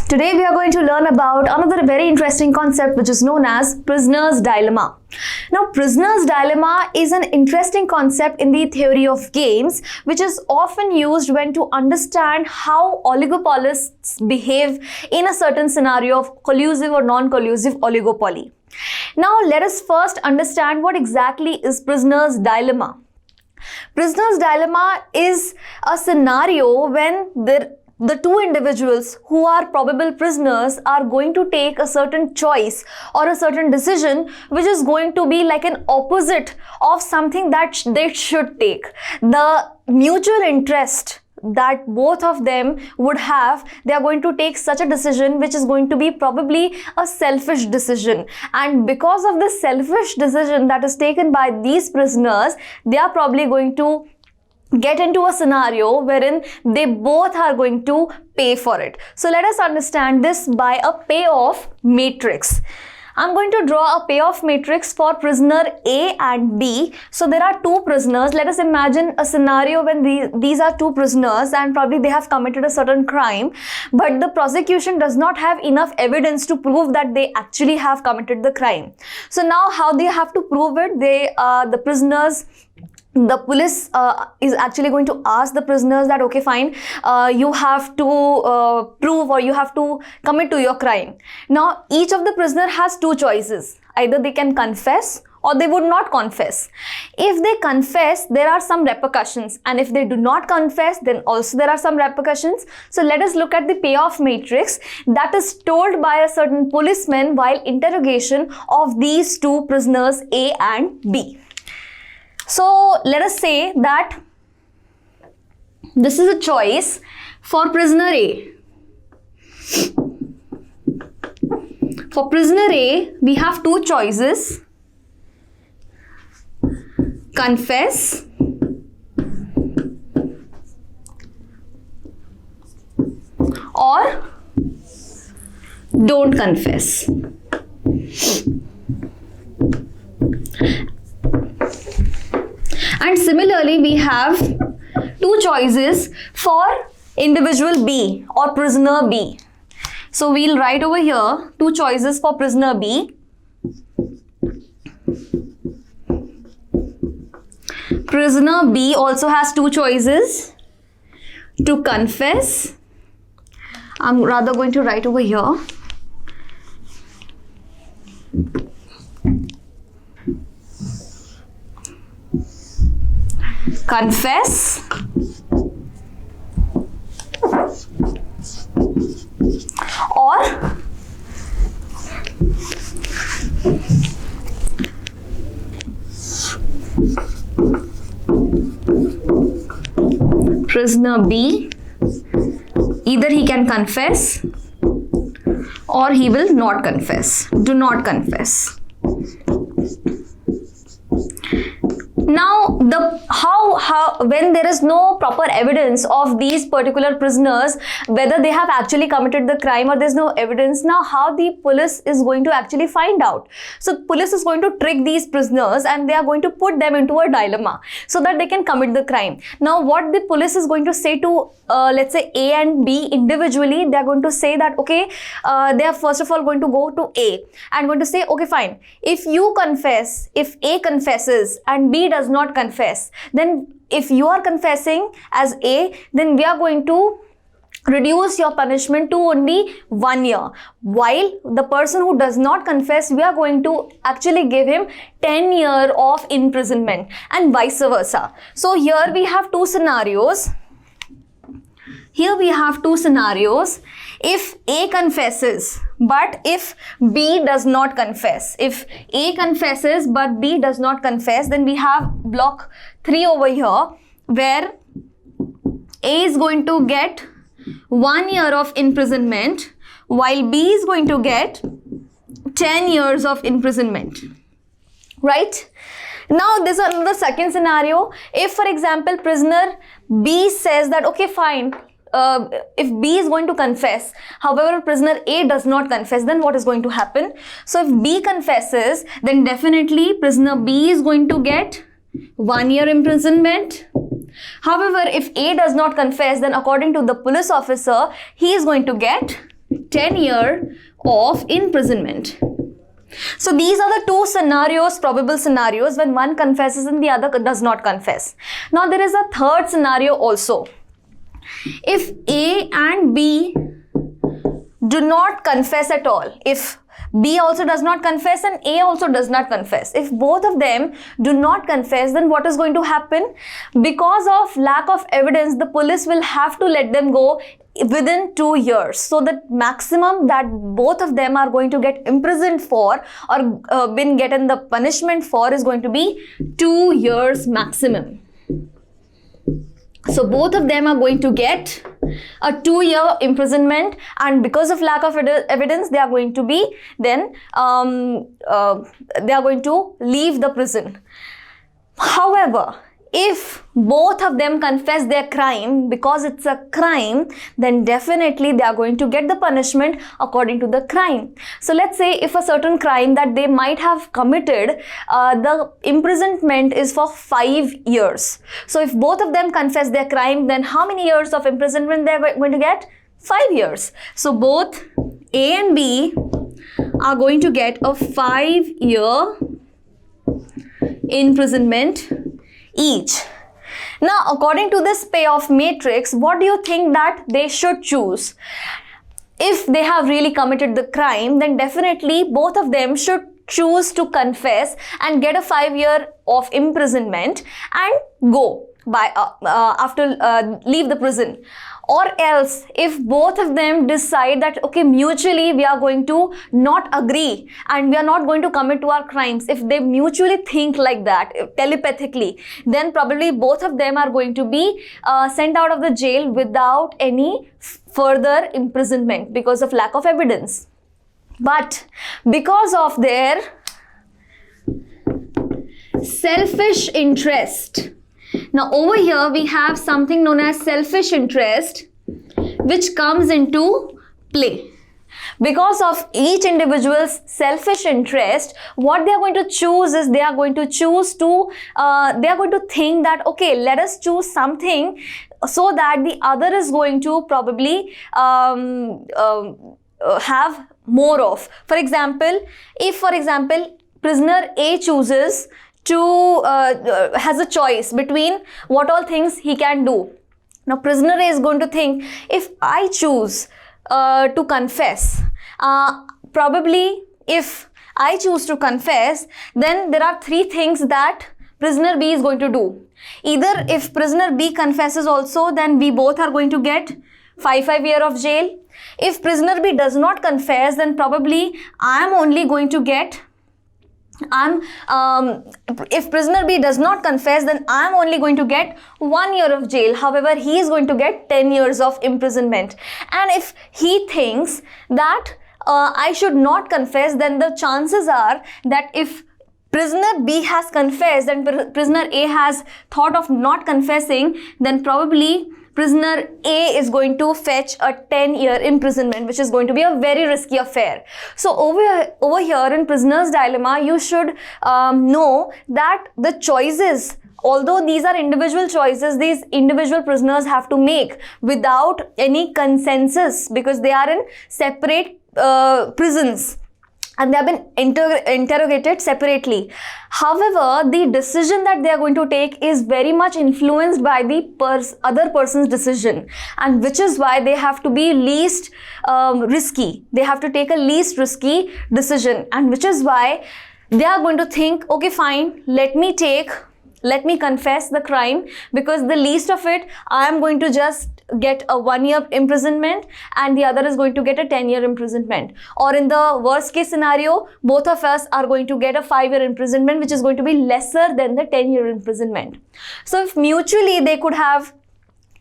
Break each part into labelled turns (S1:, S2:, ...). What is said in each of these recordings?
S1: Today we are going to learn about another very interesting concept which is known as prisoner's dilemma. Now, prisoner's dilemma is an interesting concept in the theory of games which is often used when to understand how oligopolists behave in a certain scenario of collusive or non-collusive oligopoly. Now, let us first understand what exactly is prisoner's dilemma. Prisoner's dilemma is a scenario when the two individuals who are probable prisoners are going to take a certain choice or a certain decision which is going to be like an opposite of something that they should take. The mutual interest that both of them would have, they are going to take such a decision which is going to be probably a selfish decision, and because of the selfish decision that is taken by these prisoners, they are probably going to get into a scenario wherein they both are going to pay for it. So let us understand this by a payoff matrix. I'm going to draw a payoff matrix for prisoner A and B. So there are two prisoners. Let us imagine a scenario when these are two prisoners and probably they have committed a certain crime, but the prosecution does not have enough evidence to prove that they actually have committed the crime. So now how they have to prove it? The police is actually going to ask the prisoners that, okay, fine, you have to prove or you have to commit to your crime. Now, each of the prisoner has two choices. Either they can confess or they would not confess. If they confess, there are some repercussions, and if they do not confess, then also there are some repercussions. So let us look at the payoff matrix that is told by a certain policeman while interrogation of these two prisoners A and B. So let us say that this is a choice for prisoner A. For prisoner A, we have two choices: confess or don't confess. And similarly, we have two choices for individual B or prisoner B. So we'll write over here two choices for prisoner B. Prisoner B also has two choices: to confess. I'm rather going to write over here. Confess or prisoner B, either he can confess or he will not confess. Do not confess. Now, when there is no proper evidence of these particular prisoners, whether they have actually committed the crime or there's no evidence, now how the police is going to actually find out? So police is going to trick these prisoners and they are going to put them into a dilemma so that they can commit the crime. Now, what the police is going to say to let's say A and B individually, they are going to say that, okay, they are first of all going to go to A and going to say, okay, fine, if you confess, if A confesses and B does not confess, then if you are confessing as A, then we are going to reduce your punishment to only 1 year, while the person who does not confess, we are going to actually give him 10 years of imprisonment, and vice versa. So here we have two scenarios. If A confesses but if B does not confess, if A confesses but B does not confess, then we have block 3 over here where A is going to get 1 year of imprisonment while B is going to get 10 years of imprisonment, right? Now, this is another second scenario. If, for example, prisoner B says that, okay, fine, if B is going to confess, however, prisoner A does not confess, then what is going to happen? So, if B confesses, then definitely prisoner B is going to get 1 year imprisonment. However, if A does not confess, then according to the police officer, he is going to get 10 year of imprisonment. So these are the two scenarios, probable scenarios, when one confesses and the other does not confess. Now there is a third scenario also. If A and B do not confess at all, if B also does not confess and A also does not confess, if both of them do not confess, then what is going to happen? Because of lack of evidence, the police will have to let them go within 2 years. So the maximum that both of them are going to get imprisoned for or been getting the punishment for is going to be 2 years maximum. So both of them are going to get a 2-year imprisonment, and because of lack of evidence, they are going to be then they are going to leave the prison. However, if both of them confess their crime, because it's a crime, then definitely they are going to get the punishment according to the crime. So let's say if a certain crime that they might have committed, the imprisonment is for 5 years. So if both of them confess their crime, then how many years of imprisonment they are going to get? 5 years. So both A and B are going to get a 5-year imprisonment each. Now, according to this payoff matrix, what do you think that they should choose? If they have really committed the crime, then definitely both of them should choose to confess and get a 5-year of imprisonment and go by leave the prison. Or else, if both of them decide that, okay, mutually we are going to not agree and we are not going to commit to our crimes, if they mutually think like that, telepathically, then probably both of them are going to be sent out of the jail without any further imprisonment because of lack of evidence. But because of their selfish interest, now over here we have something known as selfish interest which comes into play. Because of each individual's selfish interest, what they are going to choose is they are going to think that, okay, let us choose something so that the other is going to probably have more of. For example, if prisoner A chooses to has a choice between what all things he can do. Now prisoner A is going to think, if I choose to confess, probably if I choose to confess, then there are 3 things that prisoner B is going to do. Either if prisoner B confesses also, then we both are going to get 5 years of jail. If prisoner B does not confess, then probably I am only going to get if prisoner B does not confess, then I am only going to get 1 year of jail. However, he is going to get 10 years of imprisonment. And if he thinks that I should not confess, then the chances are that if prisoner B has confessed and prisoner A has thought of not confessing, then probably prisoner A is going to fetch a 10-year imprisonment, which is going to be a very risky affair. So over here in prisoner's dilemma, you should know that the choices, although these are individual choices, these individual prisoners have to make without any consensus because they are in separate prisons and they have been interrogated separately. However, the decision that they are going to take is very much influenced by the other person's decision, and which is why they have to be least risky. They have to take a least risky decision, and which is why they are going to think, okay, fine, let me confess the crime, because the least of it, I am going to just get a 1 year imprisonment and the other is going to get a 10-year imprisonment. Or in the worst case scenario, both of us are going to get a 5-year imprisonment, which is going to be lesser than the 10-year imprisonment. So if mutually they could have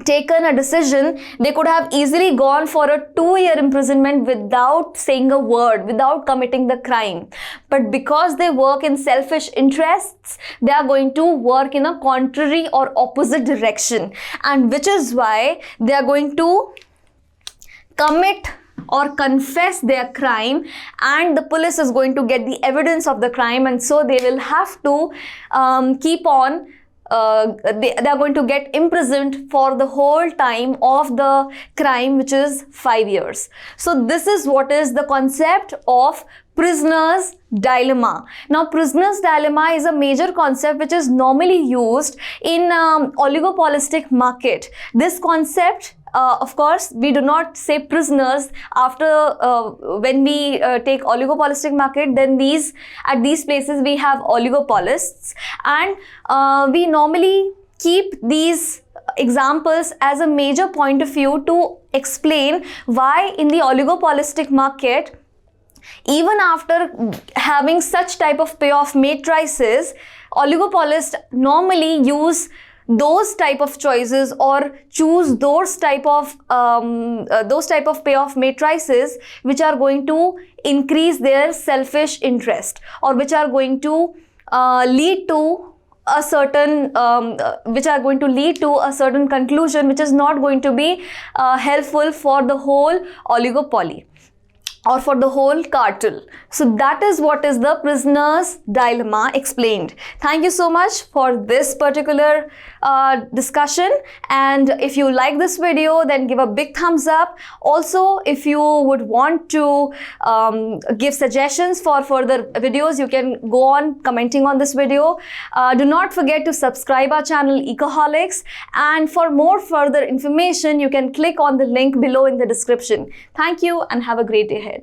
S1: taken a decision, they could have easily gone for a 2-year imprisonment without saying a word, without committing the crime. But because they work in selfish interests, they are going to work in a contrary or opposite direction, and which is why they are going to commit or confess their crime, and the police is going to get the evidence of the crime, and so they will have to keep on they are going to get imprisoned for the whole time of the crime, which is 5 years. So this is what is the concept of prisoner's dilemma. Now, prisoner's dilemma is a major concept which is normally used in oligopolistic market. This concept, of course, we do not say prisoners after when we take oligopolistic market. Then at these places we have oligopolists, and we normally keep these examples as a major point of view to explain why in the oligopolistic market, even after having such type of payoff matrices, oligopolists normally use those type of choices or choose those type of payoff matrices which are going to increase their selfish interest, or which are going to lead to a certain conclusion which is not going to be helpful for the whole oligopoly or for the whole cartel. So that is what is the prisoner's dilemma explained. Thank you so much for this particular discussion, and if you like this video, then give a big thumbs up. Also, if you would want to give suggestions for further videos, you can go on commenting on this video. Do not forget to subscribe our channel Ecoholics, and for more further information you can click on the link below in the description. Thank you and have a great day ahead.